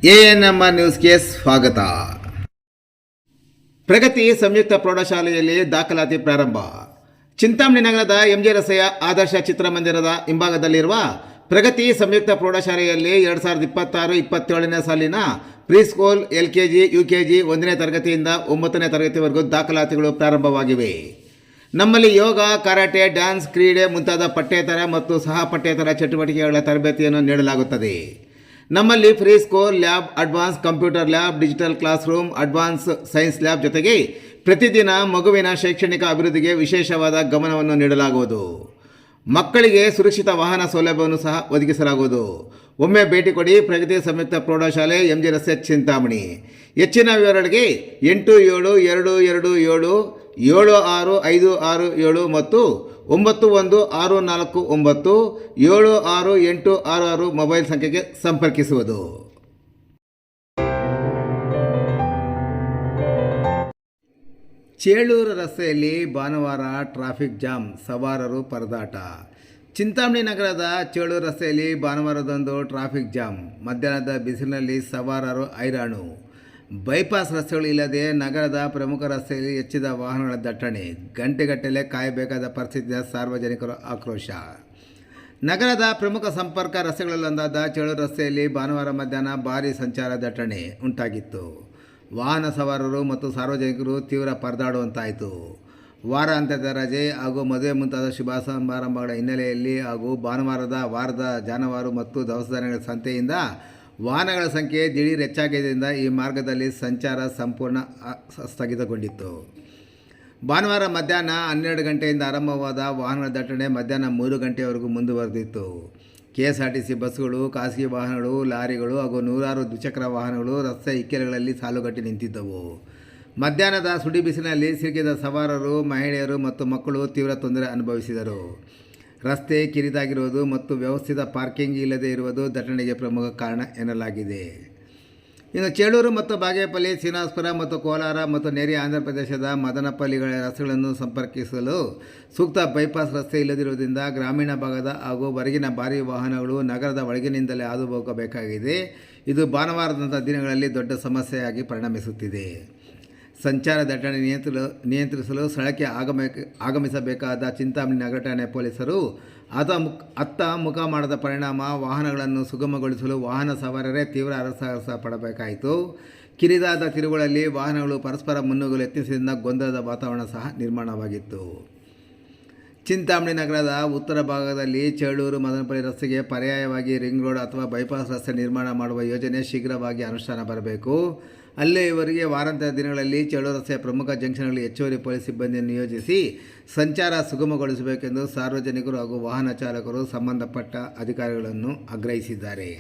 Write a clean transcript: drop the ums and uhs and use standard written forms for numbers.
ANMR ನ್ಯೂಸ್ಗೆ ಸ್ವಾಗತ. ಪ್ರಗತಿ ಸಂಯುಕ್ತ ಪ್ರೌಢಶಾಲೆಯಲ್ಲಿ ದಾಖಲಾತಿ ಪ್ರಾರಂಭ. ಚಿಂತಾಮಣಿ ನಗರದ ಎಂಜಿ ರಸ್ತೆಯ ಆದರ್ಶ ಚಿತ್ರಮಂದಿರದ ಹಿಂಭಾಗದಲ್ಲಿರುವ ಪ್ರಗತಿ ಸಂಯುಕ್ತ ಪ್ರೌಢಶಾಲೆಯಲ್ಲಿ 2026-27ನೇ ಸಾಲಿನ ಪ್ರೀಸ್ಕೂಲ್, LKG, UKG 1ನೇ ತರಗತಿಯಿಂದ 9ನೇ ತರಗತಿವರೆಗೂ ದಾಖಲಾತಿಗಳು ಪ್ರಾರಂಭವಾಗಿವೆ. ನಮ್ಮಲ್ಲಿ ಯೋಗ, ಕರಾಟೆ, ಡ್ಯಾನ್ಸ್, ಕ್ರೀಡೆ ಮುಂತಾದ ಪಠ್ಯೇತರ ಮತ್ತು ಸಹ ಪಠ್ಯೇತರ ಚಟುವಟಿಕೆಗಳ ತರಬೇತಿಯನ್ನು ನೀಡಲಾಗುತ್ತದೆ. ನಮ್ಮಲ್ಲಿ free school, lab, advance computer lab, digital class room, advance science lab ಜೊತೆಗೆ ಪ್ರತಿದಿನ ಮಗುವಿನ ಶೈಕ್ಷಣಿಕ ಅಭಿವೃದ್ಧಿಗೆ ವಿಶೇಷವಾದ ಗಮನವನ್ನು ನೀಡಲಾಗುವುದು. ಮಕ್ಕಳಿಗೆ ಸುರಕ್ಷಿತ ವಾಹನ ಸೌಲಭ್ಯವನ್ನು ಸಹ ಒದಗಿಸಲಾಗುವುದು. ಒಮ್ಮೆ ಭೇಟಿ ಕೊಡಿ. ಪ್ರಗತಿ ಸಂಯುಕ್ತ ಪ್ರೌಢಶಾಲೆ, MG ರಸ್ತೆ, ಚಿಂತಾಮಣಿ. ಹೆಚ್ಚಿನ ವಿವರಗಳಿಗೆ 8772276567 ಮತ್ತು 9164976866 ಮೊಬೈಲ್ ಸಂಖ್ಯೆಗೆ ಸಂಪರ್ಕಿಸುವುದು. ಚೇಳೂರು ರಸ್ತೆಯಲ್ಲಿ ಭಾನುವಾರ ಟ್ರಾಫಿಕ್ ಜಾಮ್, ಸವಾರರು ಪರದಾಟ. ಚಿಂತಾಮಣಿ ನಗರದ ಚೇಳೂರು ರಸ್ತೆಯಲ್ಲಿ ಭಾನುವಾರದಂದು ಟ್ರಾಫಿಕ್ ಜಾಮ್. ಮಧ್ಯಾಹ್ನದ ಬಿಸಿಲಿನಲ್ಲಿ ಸವಾರರು ಹೈರಾಣು. ಬೈಪಾಸ್ ರಸ್ತೆಗಳು ಇಲ್ಲದೆ ನಗರದ ಪ್ರಮುಖ ರಸ್ತೆಯಲ್ಲಿ ಹೆಚ್ಚಿದ ವಾಹನಗಳ ದಟ್ಟಣೆ. ಗಂಟೆಗಟ್ಟಲೆ ಕಾಯಬೇಕಾದ ಪರಿಸ್ಥಿತಿಯ ಸಾರ್ವಜನಿಕರು ಆಕ್ರೋಶ. ನಗರದ ಪ್ರಮುಖ ಸಂಪರ್ಕ ರಸ್ತೆಗಳಲ್ಲೊಂದಾದ ಚೇಳೂರು ರಸ್ತೆಯಲ್ಲಿ ಭಾನುವಾರ ಮಧ್ಯಾಹ್ನ ಭಾರೀ ಸಂಚಾರ ದಟ್ಟಣೆ ಉಂಟಾಗಿತ್ತು. ವಾಹನ ಸವಾರರು ಮತ್ತು ಸಾರ್ವಜನಿಕರು ತೀವ್ರ ಪರದಾಡುವಂತಾಯಿತು. ವಾರಾಂತ್ಯದ ರಜೆ ಹಾಗೂ ಮದುವೆ ಮುಂತಾದ ಶುಭ ಸಮಾರಂಭಗಳ ಹಿನ್ನೆಲೆಯಲ್ಲಿ ಹಾಗೂ ವಾರದ ಜಾನುವಾರು ಮತ್ತು ದವಸ ಧಾನ್ಯಗಳ ಸಂತೆಯಿಂದ ವಾಹನಗಳ ಸಂಖ್ಯೆ ದಿಢೀರ್ ಹೆಚ್ಚಾಗಿದ್ದರಿಂದ ಈ ಮಾರ್ಗದಲ್ಲಿ ಸಂಚಾರ ಸಂಪೂರ್ಣ ಸ್ಥಗಿತಗೊಂಡಿತ್ತು. ಭಾನುವಾರ ಮಧ್ಯಾಹ್ನ 12 ಗಂಟೆಯಿಂದ ಆರಂಭವಾದ ವಾಹನಗಳ ದಟ್ಟಣೆ ಮಧ್ಯಾಹ್ನ 3 ಗಂಟೆಯವರೆಗೂ ಮುಂದುವರೆದಿತ್ತು. KSRTC ಬಸ್ಗಳು, ಖಾಸಗಿ ವಾಹನಗಳು, ಲಾರಿಗಳು ಹಾಗೂ ನೂರಾರು ದ್ವಿಚಕ್ರ ವಾಹನಗಳು ರಸ್ತೆ ಇಕ್ಕೆಲಗಳಲ್ಲಿ ಸಾಲುಗಟ್ಟಿ ನಿಂತಿದ್ದವು. ಮಧ್ಯಾಹ್ನದ ಸುಡಿ ಬಿಸಿಲಿನಲ್ಲಿ ಸಿಲುಕಿದ ಸವಾರರು, ಮಹಿಳೆಯರು ಮತ್ತು ಮಕ್ಕಳು ತೀವ್ರ ತೊಂದರೆ ಅನುಭವಿಸಿದರು. ರಸ್ತೆ ಕಿರಿದಾಗಿರುವುದು ಮತ್ತು ವ್ಯವಸ್ಥಿತ ಪಾರ್ಕಿಂಗ್ ಇಲ್ಲದೆ ಇರುವುದು ದಟ್ಟಣೆಗೆ ಪ್ರಮುಖ ಕಾರಣ ಎನ್ನಲಾಗಿದೆ. ಇನ್ನು ಚೇಳೂರು ಮತ್ತು ಬಾಗೇಪಲ್ಲಿ, ಶ್ರೀನಿವಾಸಪುರ ಮತ್ತು ಕೋಲಾರ ಮತ್ತು ನೆರೆಯ ಆಂಧ್ರ ಪ್ರದೇಶದ ಮದನಪಲ್ಲಿಗಳ ರಸ್ತೆಗಳನ್ನು ಸಂಪರ್ಕಿಸಲು ಸೂಕ್ತ ಬೈಪಾಸ್ ರಸ್ತೆ ಇಲ್ಲದಿರುವುದರಿಂದ ಗ್ರಾಮೀಣ ಭಾಗದ ಹಾಗೂ ಹೊರಗಿನ ಭಾರೀ ವಾಹನಗಳು ನಗರದ ಒಳಗಿನಿಂದಲೇ ಹಾದು ಹೋಗಬೇಕಾಗಿದೆ. ಇದು ಭಾನುವಾರದಂಥ ದಿನಗಳಲ್ಲಿ ದೊಡ್ಡ ಸಮಸ್ಯೆಯಾಗಿ ಪರಿಣಮಿಸುತ್ತಿದೆ. ಸಂಚಾರ ದಟ್ಟಣೆ ನಿಯಂತ್ರಿಸಲು ಸ್ಥಳಕ್ಕೆ ಆಗಮಿಸಬೇಕಾದ ಚಿಂತಾಮಣಿ ನಗರ ಠಾಣೆ ಪೊಲೀಸರು ಅತ್ತ ಮುಖ ಮಾಡದ ಪರಿಣಾಮ ವಾಹನಗಳನ್ನು ಸುಗಮಗೊಳಿಸಲು ವಾಹನ ಸವಾರರೇ ತೀವ್ರ ಹರಸಾಹಸ ಪಡಬೇಕಾಯಿತು. ಕಿರಿದಾದ ತಿರುವುಗಳಲ್ಲಿ ವಾಹನಗಳು ಪರಸ್ಪರ ಮುನ್ನುಗ್ಗಲು ಯತ್ನಿಸಿದ್ದರಿಂದ ಗೊಂದಲದ ವಾತಾವರಣ ಸಹ ನಿರ್ಮಾಣವಾಗಿತ್ತು. ಚಿಂತಾಮಣಿ ನಗರದ ಉತ್ತರ ಭಾಗದಲ್ಲಿ ಚೇಳೂರು ಮದನಪಲ್ಲಿ ರಸ್ತೆಗೆ ಪರ್ಯಾಯವಾಗಿ ರಿಂಗ್ ರೋಡ್ ಅಥವಾ ಬೈಪಾಸ್ ರಸ್ತೆ ನಿರ್ಮಾಣ ಮಾಡುವ ಯೋಜನೆ ಶೀಘ್ರವಾಗಿ ಅನುಷ್ಠಾನ ಬರಬೇಕು. ಅಲ್ಲಿಯವರೆಗೆ ವಾರಾಂತ್ಯದ ದಿನಗಳಲ್ಲಿ ಚೇಳೂರು ರಸ್ತೆಯ ಪ್ರಮುಖ ಜಂಕ್ಷನ್ಗಳಲ್ಲಿ ಹೆಚ್ಚುವರಿ ಪೊಲೀಸ್ ಸಿಬ್ಬಂದಿಯನ್ನು ನಿಯೋಜಿಸಿ ಸಂಚಾರ ಸುಗಮಗೊಳಿಸಬೇಕೆಂದು ಸಾರ್ವಜನಿಕರು ಹಾಗೂ ವಾಹನ ಚಾಲಕರು ಸಂಬಂಧಪಟ್ಟ ಅಧಿಕಾರಿಗಳನ್ನು ಆಗ್ರಹಿಸಿದ್ದಾರೆ.